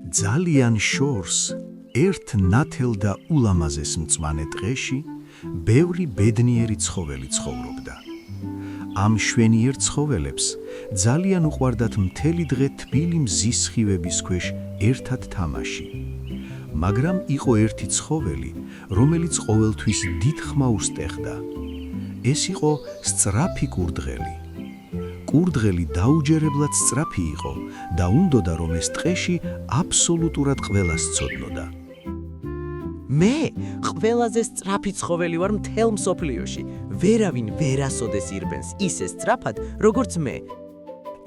ძალიან შორს ერთ ნათელ და ულამაზეს მწვანე ტყეში ბევრი ბედნიერი ცხოველი ცხოვრობდა. ამ შვენიერ ცხოველებს ძალიან უყვარდათ მთელი დღე თბილი მზის სხივების ქვეშ ერთად თამაში. მაგრამ იყო ერთი ცხოველი, რომელიც ყოველთვის დიდ ხმაურს ტეხდა. ეს იყო სწრაფი კურდღელი. კურდღელი დაუჯერებლად სწრაფი იყო და უნდოდა რომ ეს ტყეში აბსოლუტურად ყველას სცოდნოდა. მე ყველაზე სწრაფი ცხოველი ვარ მთელ მსოფლიოში. ვერავინ ვერასოდეს ირბენს ისე სწრაფად, როგორც მე.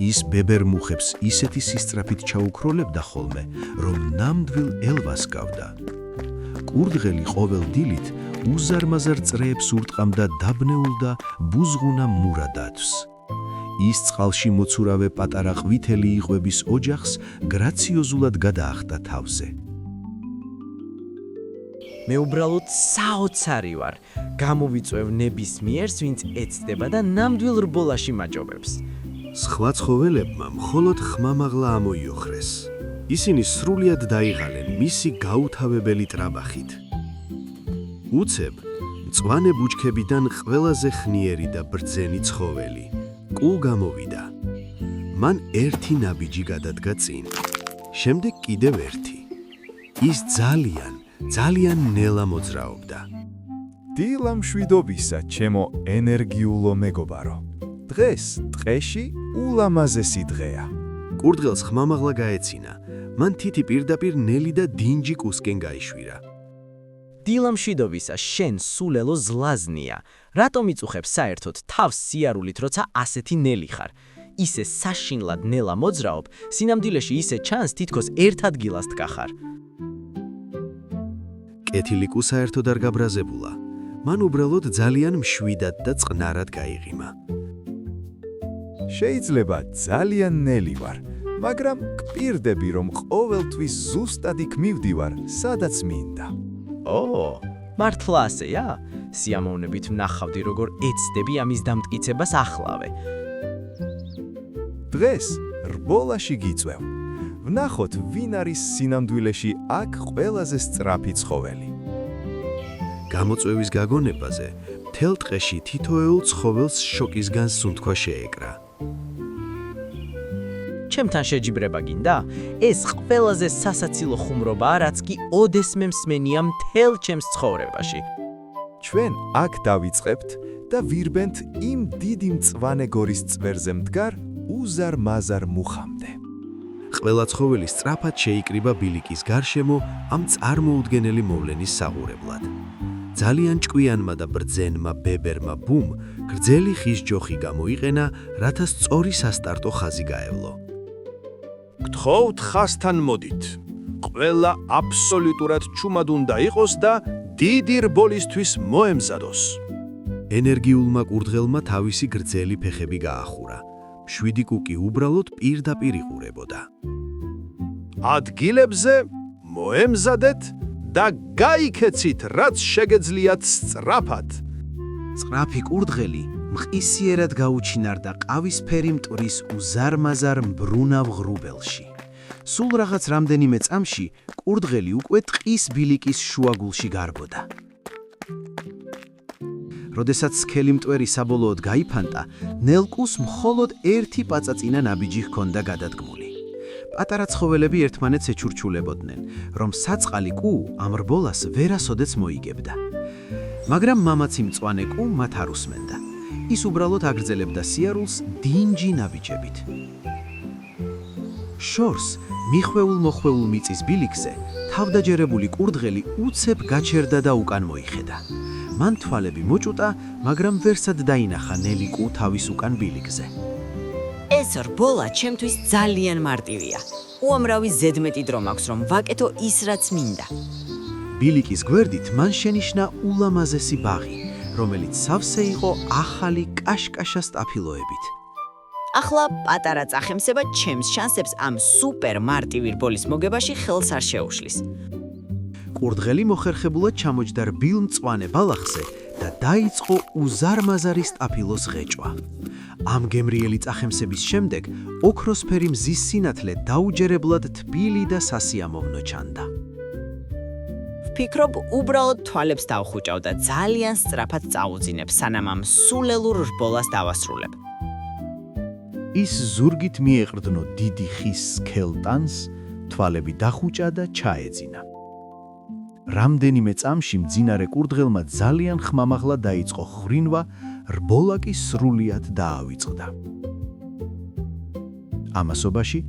ის ბებერ-მუხებს ისეთი სისწრაფით ჩაუქროლებდა ხოლმე, რომ ნამდვილ ელვას გავდა. კურდღელი ყოველ დილით უზარმაზარ წრეებს ურტყამდა დაბნეულ და ბუზღუნა მურა დათვს. ის წყალში მოცურავე პატარა ყვითელი იღვების ოჯახს გრაციოზულად გადაახდა თავზე. მე უბრალოდ საოცარი ვარ. გამოვიწვევ ნებისმიერს, ვინც ეცდება და ნამდვილ რბოლაში მაჯობებს. სხვა ცხოველებმა მხოლოდ ხმამაღლა ამოიოხრეს. ისინი სრულიად დაიღალენ მისი გაუთავებელი ტრაბახით. უცებ მწვანე ბუჩქებიდან ყველაზე ხნიერი და ბრძენი ცხოველი კუ გამოვიდა. მან ერთი ნაბიჯი გადადგა წინ. შემდეგ კიდევ ერთი. ის ძალიან ნელა მოძრაობდა. დილა მშვიდობისა, ჩემო ენერგიულო მეგობარო. დღეს ტყეში ულამაზესი დღეა. კურდღელს ხმამაღლა გაეცინა. მან თითი პირდაპირ ნელი და დინჯი კუსკენ გაიშვირა. დილა მშვიდობისა, შენ სულელო ზლაზნია. რატომ იწუხებ საერთოდ თავს სიარულით, როცა ასეთი ნელი ხარ? ისე საშინლად ნელა მოძრაობ, სინამდვილეში ისე ჩანს, თითქოს ერთ ადგილას დგახარ. კეთილი კუ საერთოდ არ გაბრაზებულა. მან უბრალოდ ძალიან მშვიდად და წყნარად გაიღიმა. შეიძლება ძალიან ნელი ვარ, მაგრამ გპირდები, რომ ყოველთვის ზუსტად იქ მივდივარ, სადაც მინდა. მართლა ასეა? სიამოვნებით ვნახავდი, როგორ ეცდები ამის დამტკიცებას ახლავე. დღეს რბოლაში გიწვევ. ვნახოთ, ვინ არის სინამდვილეში აქ ყველაზე სწრაფი ცხოველი. გამოწვევის გაგონებაზე მთელ ტყეში თითოეულ ცხოველს შოკისგან სუნთქვა შეეკრა. ჩემთან შეჯიბრება გინდა? ეს ყველაზე სასაცილო ხუმრობაა, რაც კი ოდესმე მსმენია მთელ ჩემს ცხოვრებაში. ჩვენ აქ დავიწყებთ და ვირბენთ იმ დიდი მწვანე გორის წვერზე მდგარ უზარ-მაზარ მუხამდე. ყველა ცხოველი სწრაფად შეიკრიბა ბილიკის გარშემო ამ წარმოუდგენელი მოვლენის საყურებლად. ძალიან ჭკვიანმა და ბრძენმა ბებერმა ბუმ გრძელი ხის ჯოხი გამოიყენა, რათა სწორი სასტარტო ხაზი გაევლო. გთხოვთ ხასთან მოდით. ყველა აბსოლუტურად ჩუმად უნდა იყოს და დიდი რბოლისთვის მოემზადოს. ენერგიულმა კურდღელმა თავისი გრძელი ფეხები გაახურა. მშვიდი კუკი უბრალოდ პირდაპირ იყურებოდა. ადგილებზე მოემზადეთ და გაიქეცით, რაც შეგეძლიათ სწრაფად. სწრაფი კურდღელი მყისიერად გაუჩინარდა ყავისფერი მტვრის უზარმაზარ მბრუნავ ღრუბელში. სულ რაღაც რამდენიმე წამში კურდღელი უკვე ტყის ბილიკის შუაგულში გარბოდა. როდესაც სქელი მტვერი საბოლოოდ გაიფანტა, ნელკუს მხოლოდ ერთი პაწაწინა ნაბიჯი ჰქონდა გადადგმული. პატარა ცხოველები ერთმანეთს ეჩურჩულებოდნენ, რომ საწყალი კუ ამ რბოლას ვერასოდეს მოიგებდა. მაგრამ მამაცი მწვანე კუ მათ არ უსმენდა. ის უბრალოდ აგრძელებდა სიარულს დინჯი ნაბიჯებით. შორს მიხვეულ-მოხვეულ მიწის ბილიკზე თავდაჯერებული კურდღელი უცებ გაჩერდა და უკან მოიხედა. მან თვალები მოჭუტა, მაგრამ ვერსად დაინახა ნელი კუ თავის უკან ბილიკზე. ეს რბოლა ჩემთვის ძალიან მარტივია. უამრავი ზედმეტი დრო მაქვს, რომ ვაკეთო ის, რაც მინდა. ბილიკის გვერდით მან შენიშნა ულამაზესი ბაღი, რომელიც სავსე იყო ახალი კაშკაშა სტაფილოებით. ახლა პატარა წახემსება ჩემს შანსებს ამ სუპერ მარტივი რბოლის მოგებაში ხელს არ შეუშლის. კურდღელი მოხერხებულად ჩამოჯდა რბილ მწვანე ბალახზე და დაიწყო უზარმაზარი სტაფილოს ღეჭვა. ამ გემრიელი წახემსების შემდეგ ოქროსფერი მზის სინათლე დაუჯერებლად თბილი და სასიამოვნო ჩანდა. ვფიქრობ, უბრალოდ თვალებს დავხუჭავ და ძალიან სწრაფად წაუძინებ, სანამ ამ სულელურ რბოლას დავასრულებ. ის ზურგით მიეყრდნო დიდი ხის სქელტანს, თვალები დახუჭა და ჩაეძინა. რამდენიმე წამში მძინარე კურდღელმა ძალიან ხმამაღლა დაიწყო ხრინვა, რბოლა კი სრულიად დაავიწყდა. ამასობაში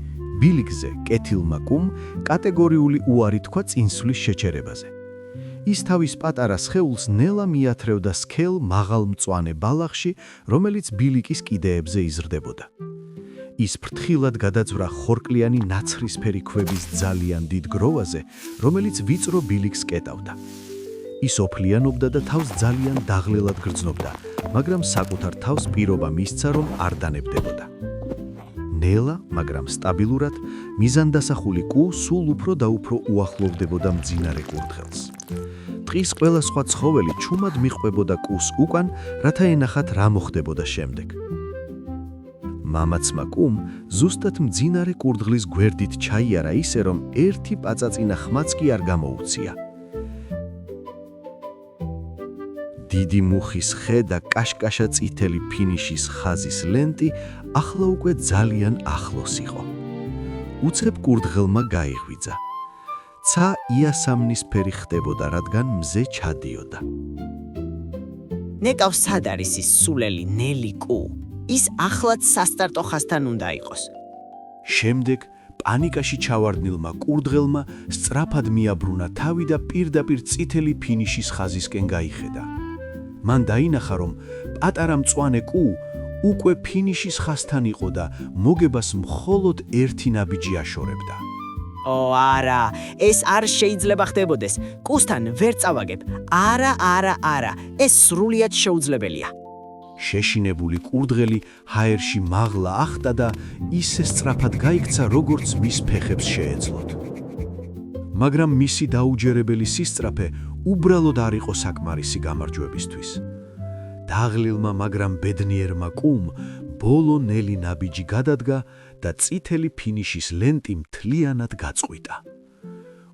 ბილიკზე კეთილმა კუმ კატეგორიული უარი თქვა წინსვლის შეჩერებაზე. ის თავის პატარა სხეულს ნელა მიათრევდა სქელ მაღალ მწვანე ბალახში, რომელიც ბილიკის კიდეებზე იზრდებოდა. ის ფრთხილად გადაძვრა ხორკლიანი ნაცრისფერი ქვების ძალიან დიდ გროვაზე, რომელიც ვიწრო ბილიკს კეტავდა. ის ოფლიანობდა და თავს ძალიან დაღლილად გრძნობდა, მაგრამ საკუთარ თავს პირობა მისცა, რომ არ დანებდებოდა. ნელა, მაგრამ სტაბილურად, მიზანდასახული კუ სულ უფრო და უფრო უახლოვდებოდა მძინარე კურდღელს. ტყის ყველა სხვა ცხოველი ჩუმად მიჰყვებოდა კუს უკან, რათა ენახათ რა მოხდებოდა შემდეგ. მამაცმა კუმ ზუსტად მძინარე კურდღლის გვერდით ჩაიარა ისე, რომ ერთი პაწაწინა ხმაც კი არ გამოუცია. დიდი მუხის ხე და კაშკაშა წითელი ფინიშის ხაზის ლენტი ახლა უკვე ძალიან ახლოს იყო. უცებ კურდღელმა გაიღვიძა. ცა იასამნისფერი ხდებოდა, რადგან მზე ჩადიოდა. ნეკავს სად არის ის სულელი ნელი კუ? ის ახლაც სასტარტო ხაზთან უნდა იყოს. შემდეგ პანიკაში ჩავარდნილმა კურდღელმა სწრაფად მიაბრუნა თავი და პირდაპირ წითელი ფინიშის ხაზისკენ გაიხედა. მან დაინახა, რომ პატარა მწვანე კუ უკვე ფინიშის ხაზთან იყო და მოგებას მხოლოდ ერთი ნაბიჯი აშორებდა. ო, არა, ეს არ შეიძლება ხდებოდეს. კუსთან ვერ წავაგებ. არა, ეს სრულიად შეუძლებელია. შეშინებული კურდღელი ჰაერში მაღლა ახტა და ისე სწრაფად გაიქცა, როგორც მის ფეხებს შეეძლოთ. მაგრამ მისი დაუჯერებელი სისწრაფე უბრალოდ არ იყო საკმარისი გამარჯვებისთვის. დაღლილმა, მაგრამ ბედნიერმა კუმ ბოლო ნელი ნაბიჯი გადადგა და წითელი ფინიშის ლენტი მთლიანად გაწყვიტა.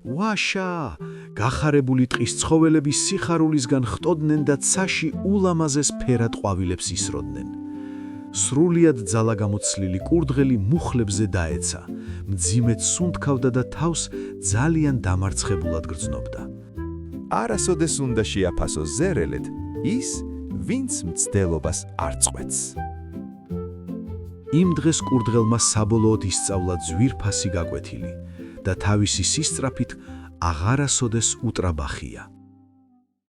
ვაშა! გახარებული ტყის ცხოველები სიხარულისგან ხტოდნენ და ცაში ულამაზეს ფერად ყვავილებს ისროდნენ. სრულიად ძალაგამოცლილი კურდღელი მუხლებზე დაეცა, მძიმედ სუნთქავდა და თავს ძალიან დამარცხებულად გრძნობდა. არასოდეს უნდა შეაფასოს ზერელეთ ის, ვინც მცდელობას არ წყვეტს. იმ დღეს კურდღელმა საბოლოოდ ისწავლა ძვირფასი გაკვეთილი და თავისი სისწრაფით აღარასოდეს უტრაბახია.